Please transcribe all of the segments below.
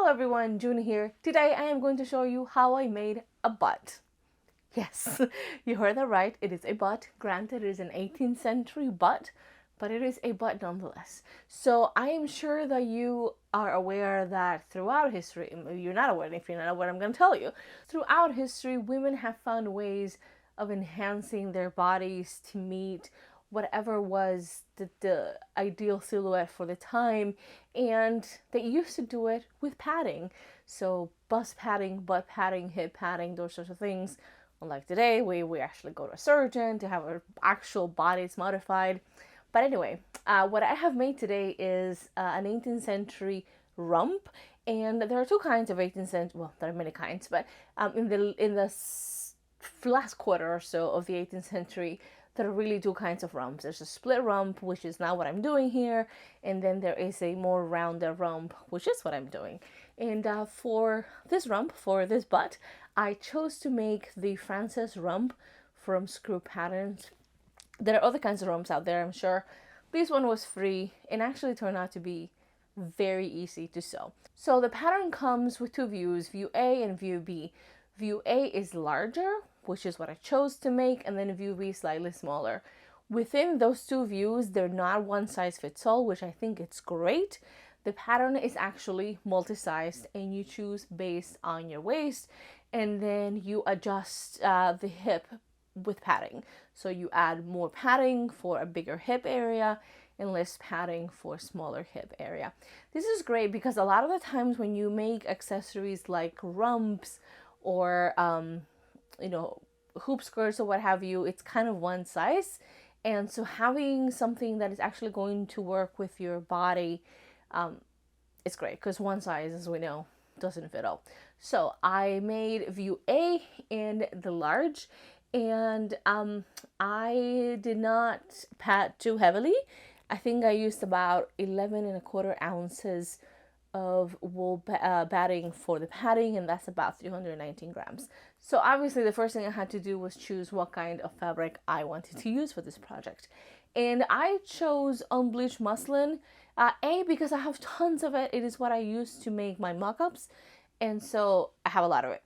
Hello everyone, June here. Today I am going to show you how I made a butt. Yes, you heard that right. It is a butt. Granted, it is an 18th century butt, but it is a butt nonetheless. So I am sure that you are aware that throughout history, maybe you're not aware, if you're not aware, I'm going to tell you. Throughout history, women have found ways of enhancing their bodies to meet whatever was the ideal silhouette for the time, and they used to do it with padding. So bust padding, butt padding, hip padding, those sorts of things. Unlike today, we actually go to a surgeon to have our actual bodies modified. But anyway, what I have made today is an 18th century rump, and there are two kinds of 18th century. Well, there are many kinds, but in the last quarter or so of the 18th century, there are really two kinds of rumps. There's a split rump, which is not what I'm doing here, and then there is a more rounded rump, which is what I'm doing. And for this rump, for this butt, I chose to make the Frances Rump from Scroop Patterns. There are other kinds of rumps out there, I'm sure. This one was free and actually turned out to be very easy to sew. So the pattern comes with two views, view A and view B. View A is larger, which is what I chose to make, and then view B slightly smaller. Within those two views, they're not one size fits all, which I think it's great. The pattern is actually multi-sized, and you choose based on your waist, and then you adjust the hip with padding. So you add more padding for a bigger hip area and less padding for smaller hip area. This is great because a lot of the times when you make accessories like rumps or hoop skirts or what have you, it's kind of one size. And so having something that is actually going to work with your body is great, because one size, as we know, doesn't fit all. So I made view A in the large, and I did not pad too heavily. I think I used about 11 1/4 ounces of wool batting for the padding, and that's about 319 grams. So obviously the first thing I had to do was choose what kind of fabric I wanted to use for this project. And I chose unbleached muslin, A, because I have tons of it. It is what I use to make my mock-ups, and so I have a lot of it.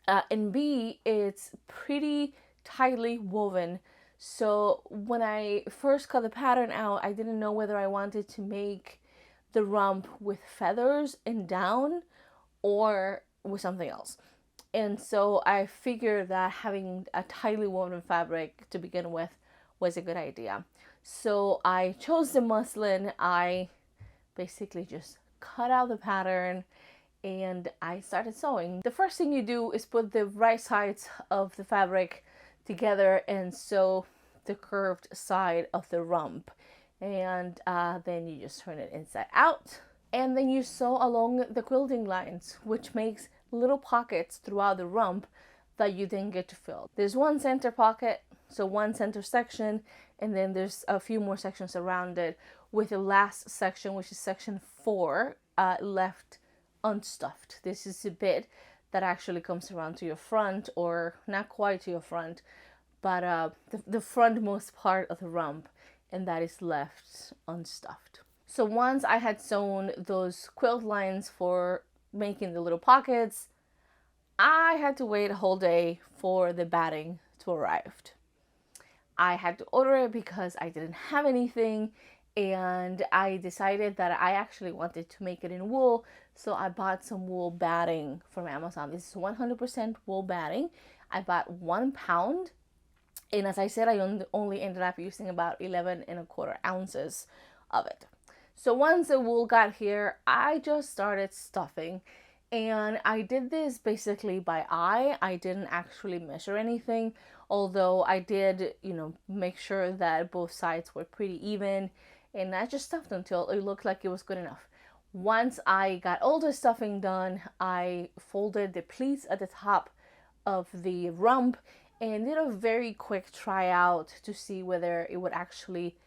And B, it's pretty tightly woven. So when I first cut the pattern out, I didn't know whether I wanted to make the rump with feathers and down or with something else. And so I figured that having a tightly woven fabric to begin with was a good idea. So I chose the muslin. I basically just cut out the pattern and I started sewing. The first thing you do is put the right sides of the fabric together and sew the curved side of the rump. And then you just turn it inside out, and then you sew along the quilting lines, which makes little pockets throughout the rump that you then get to fill. There's one center pocket, so one center section, and then there's a few more sections around it, with the last section, which is section 4, left unstuffed. This is a bit that actually comes around to your front, or not quite to your front, but the frontmost part of the rump, and that is left unstuffed. So once I had sewn those quilt lines for making the little pockets, I had to wait a whole day for the batting to arrive. I had to order it because I didn't have anything, and I decided that I actually wanted to make it in wool, so I bought some wool batting from Amazon. This is 100% wool batting. I bought 1 pound. And as I said, I only ended up using about 11 1/4 ounces of it. So once the wool got here, I just started stuffing. And I did this basically by eye. I didn't actually measure anything, although I did, make sure that both sides were pretty even. And I just stuffed until it looked like it was good enough. Once I got all the stuffing done, I folded the pleats at the top of the rump and did a very quick tryout to see whether it would actually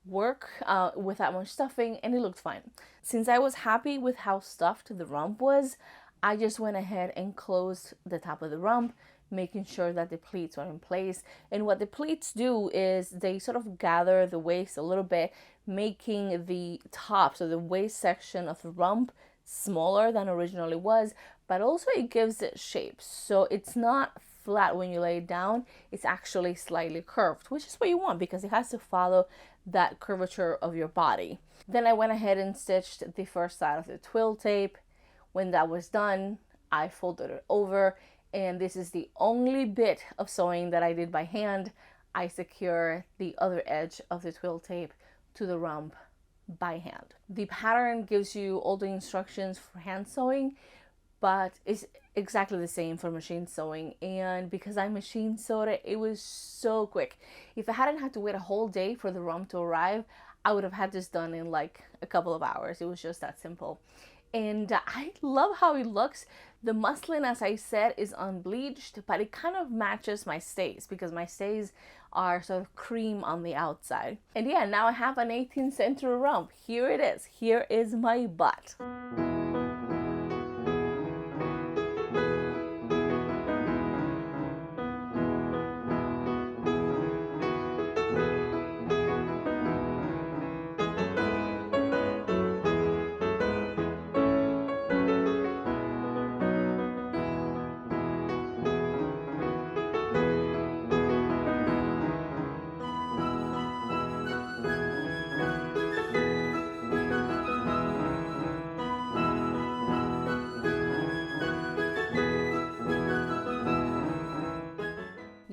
work with that much stuffing, and it looked fine. Since I was happy with how stuffed the rump was, I just went ahead and closed the top of the rump, making sure that the pleats were in place. And what the pleats do is they sort of gather the waist a little bit, making the top, so the waist section of the rump, smaller than originally was, but also it gives it shape. So it's not flat when you lay it down, it's actually slightly curved, which is what you want because it has to follow that curvature of your body. Then I went ahead and stitched the first side of the twill tape. When that was done, I folded it over, and this is the only bit of sewing that I did by hand. I secure the other edge of the twill tape to the rump by hand. The pattern gives you all the instructions for hand sewing, but it's exactly the same for machine sewing. And because I machine sewed it, it was so quick. If I hadn't had to wait a whole day for the rump to arrive, I would have had this done in like a couple of hours. It was just that simple. And I love how it looks. The muslin, as I said, is unbleached, but it kind of matches my stays because my stays are sort of cream on the outside. And yeah, now I have an 18th century rump. Here it is. Here is my butt.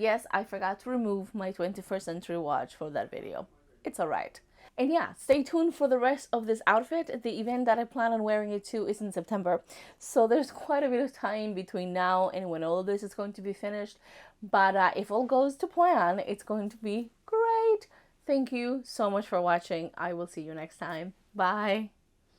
Yes, I forgot to remove my 21st century watch for that video. It's alright. And yeah, stay tuned for the rest of this outfit. The event that I plan on wearing it to is in September. So there's quite a bit of time between now and when all of this is going to be finished. But if all goes to plan, it's going to be great. Thank you so much for watching. I will see you next time. Bye.